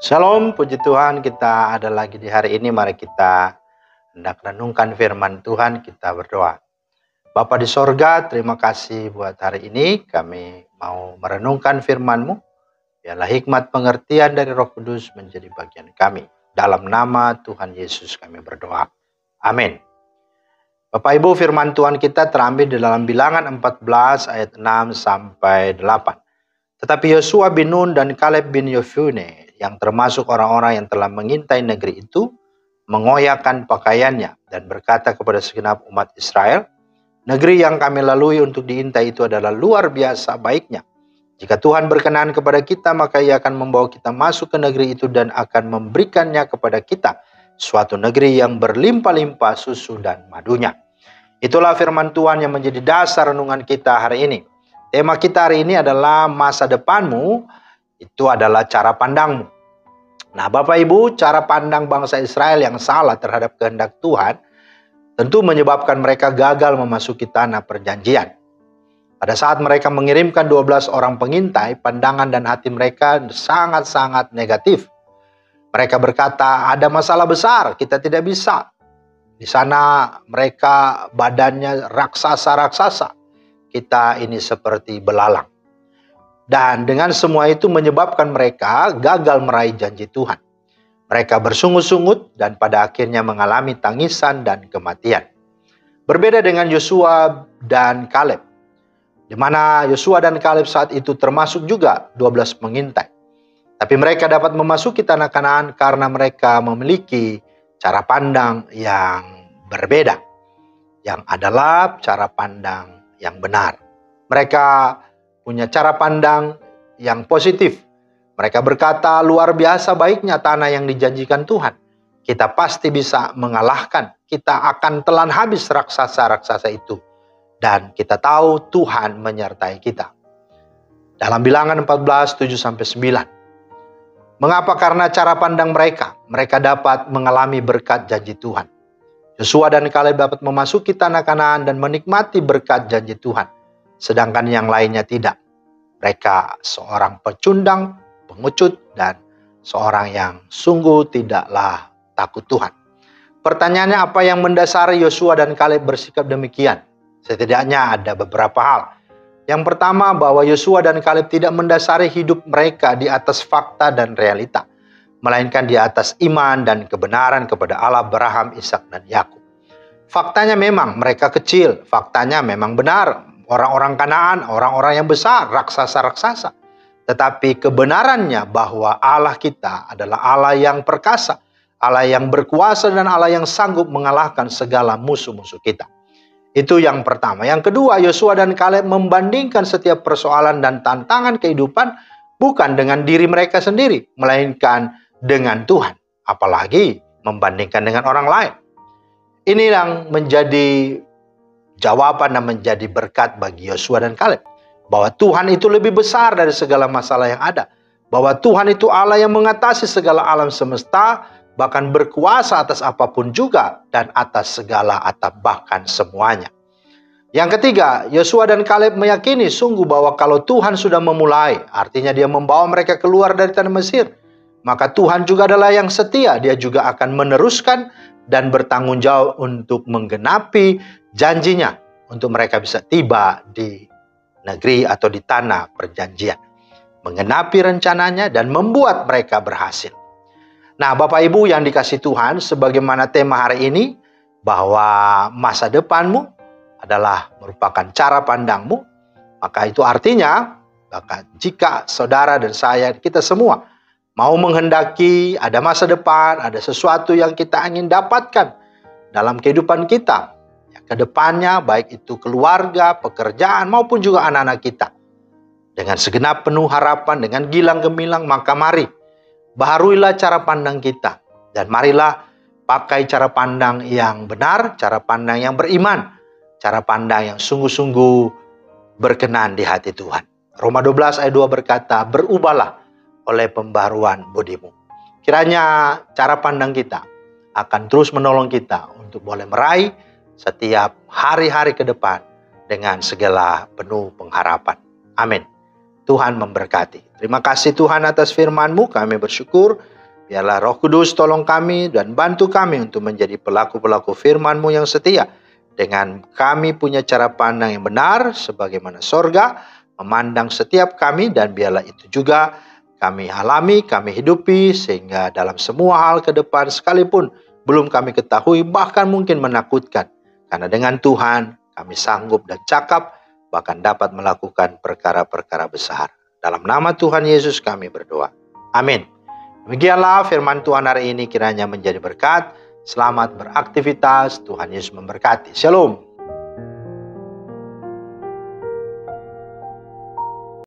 Shalom, puji Tuhan, kita ada lagi di hari ini. Mari kita hendak renungkan firman Tuhan, kita berdoa. Bapa di sorga, terima kasih buat hari ini. Kami mau merenungkan firman-Mu. Biarlah hikmat pengertian dari Roh Kudus menjadi bagian kami. Dalam nama Tuhan Yesus kami berdoa. Amin. Bapak Ibu, firman Tuhan kita terambil di dalam Bilangan 14 ayat 6 sampai 8. Tetapi Yosua bin Nun dan Kaleb bin Yefune, yang termasuk orang-orang yang telah mengintai negeri itu, mengoyakkan pakaiannya dan berkata kepada segenap umat Israel, negeri yang kami lalui untuk diintai itu adalah luar biasa baiknya. Jika Tuhan berkenan kepada kita, maka Ia akan membawa kita masuk ke negeri itu dan akan memberikannya kepada kita, suatu negeri yang berlimpah-limpah susu dan madunya. Itulah firman Tuhan yang menjadi dasar renungan kita hari ini. Tema kita hari ini adalah masa depanmu, itu adalah cara pandangmu. Nah, Bapak Ibu, cara pandang bangsa Israel yang salah terhadap kehendak Tuhan tentu menyebabkan mereka gagal memasuki tanah perjanjian. Pada saat mereka mengirimkan 12 orang pengintai, pandangan dan hati mereka sangat-sangat negatif. Mereka berkata, ada masalah besar, kita tidak bisa. Di sana mereka badannya raksasa-raksasa. Kita ini seperti belalang. Dan dengan semua itu menyebabkan mereka gagal meraih janji Tuhan. Mereka bersungut-sungut dan pada akhirnya mengalami tangisan dan kematian. Berbeda dengan Yosua dan Kaleb, di mana Yosua dan Kaleb saat itu termasuk juga 12 pengintai. Tapi mereka dapat memasuki tanah Kanaan karena mereka memiliki cara pandang yang berbeda, yang adalah cara pandang yang benar. Mereka punya cara pandang yang positif. Mereka berkata, luar biasa baiknya tanah yang dijanjikan Tuhan. Kita pasti bisa mengalahkan. Kita akan telan habis raksasa-raksasa itu. Dan kita tahu Tuhan menyertai kita. Dalam Bilangan 14, 7-9. Mengapa? Karena cara pandang mereka dapat mengalami berkat janji Tuhan. Yosua dan Kaleb dapat memasuki tanah Kanaan dan menikmati berkat janji Tuhan. Sedangkan yang lainnya tidak. Mereka seorang pecundang, pengecut, dan seorang yang sungguh tidaklah takut Tuhan. Pertanyaannya, apa yang mendasari Yosua dan Kaleb bersikap demikian? Setidaknya ada beberapa hal. Yang pertama, bahwa Yosua dan Kaleb tidak mendasari hidup mereka di atas fakta dan realita, melainkan di atas iman dan kebenaran kepada Allah, Abraham, Ishak, dan Yakub. Faktanya memang mereka kecil, faktanya memang benar. Orang-orang Kanaan, orang-orang yang besar, raksasa-raksasa. Tetapi kebenarannya bahwa Allah kita adalah Allah yang perkasa, Allah yang berkuasa, dan Allah yang sanggup mengalahkan segala musuh-musuh kita. Itu yang pertama. Yang kedua, Yosua dan Kaleb membandingkan setiap persoalan dan tantangan kehidupan bukan dengan diri mereka sendiri, melainkan dengan Tuhan. Apalagi membandingkan dengan orang lain. Ini yang menjadi jawaban dan menjadi berkat bagi Yosua dan Kaleb. Bahwa Tuhan itu lebih besar dari segala masalah yang ada. Bahwa Tuhan itu Allah yang mengatasi segala alam semesta, bahkan berkuasa atas apapun juga, dan atas segala atap bahkan semuanya. Yang ketiga, Yosua dan Kaleb meyakini sungguh bahwa kalau Tuhan sudah memulai, artinya Dia membawa mereka keluar dari tanah Mesir, maka Tuhan juga adalah yang setia. Dia juga akan meneruskan dan bertanggung jawab untuk menggenapi janjinya, untuk mereka bisa tiba di negeri atau di tanah perjanjian, menggenapi rencananya dan membuat mereka berhasil. Nah, Bapak Ibu yang dikasihi Tuhan, sebagaimana tema hari ini, bahwa masa depanmu adalah merupakan cara pandangmu, maka itu artinya jika saudara dan saya, kita semua mau menghendaki ada masa depan, ada sesuatu yang kita ingin dapatkan dalam kehidupan kita, ke depannya, baik itu keluarga, pekerjaan, maupun juga anak-anak kita. Dengan segenap penuh harapan, dengan gilang gemilang, maka mari, baharuilah cara pandang kita. Dan marilah pakai cara pandang yang benar, cara pandang yang beriman, cara pandang yang sungguh-sungguh berkenan di hati Tuhan. Roma 12 ayat 2 berkata, berubahlah oleh pembaharuan budimu. Kiranya cara pandang kita akan terus menolong kita untuk boleh meraih setiap hari-hari ke depan dengan segala penuh pengharapan. Amin. Tuhan memberkati. Terima kasih Tuhan atas firman-Mu, kami bersyukur. Biarlah Roh Kudus tolong kami dan bantu kami untuk menjadi pelaku-pelaku firman-Mu yang setia. Dengan kami punya cara pandang yang benar, sebagaimana sorga memandang setiap kami, dan biarlah itu juga kami alami, kami hidupi, sehingga dalam semua hal ke depan sekalipun belum kami ketahui, bahkan mungkin menakutkan. Karena dengan Tuhan kami sanggup dan cakap, bahkan dapat melakukan perkara-perkara besar. Dalam nama Tuhan Yesus kami berdoa. Amin. Demikianlah firman Tuhan hari ini, kiranya menjadi berkat. Selamat beraktivitas, Tuhan Yesus memberkati. Shalom.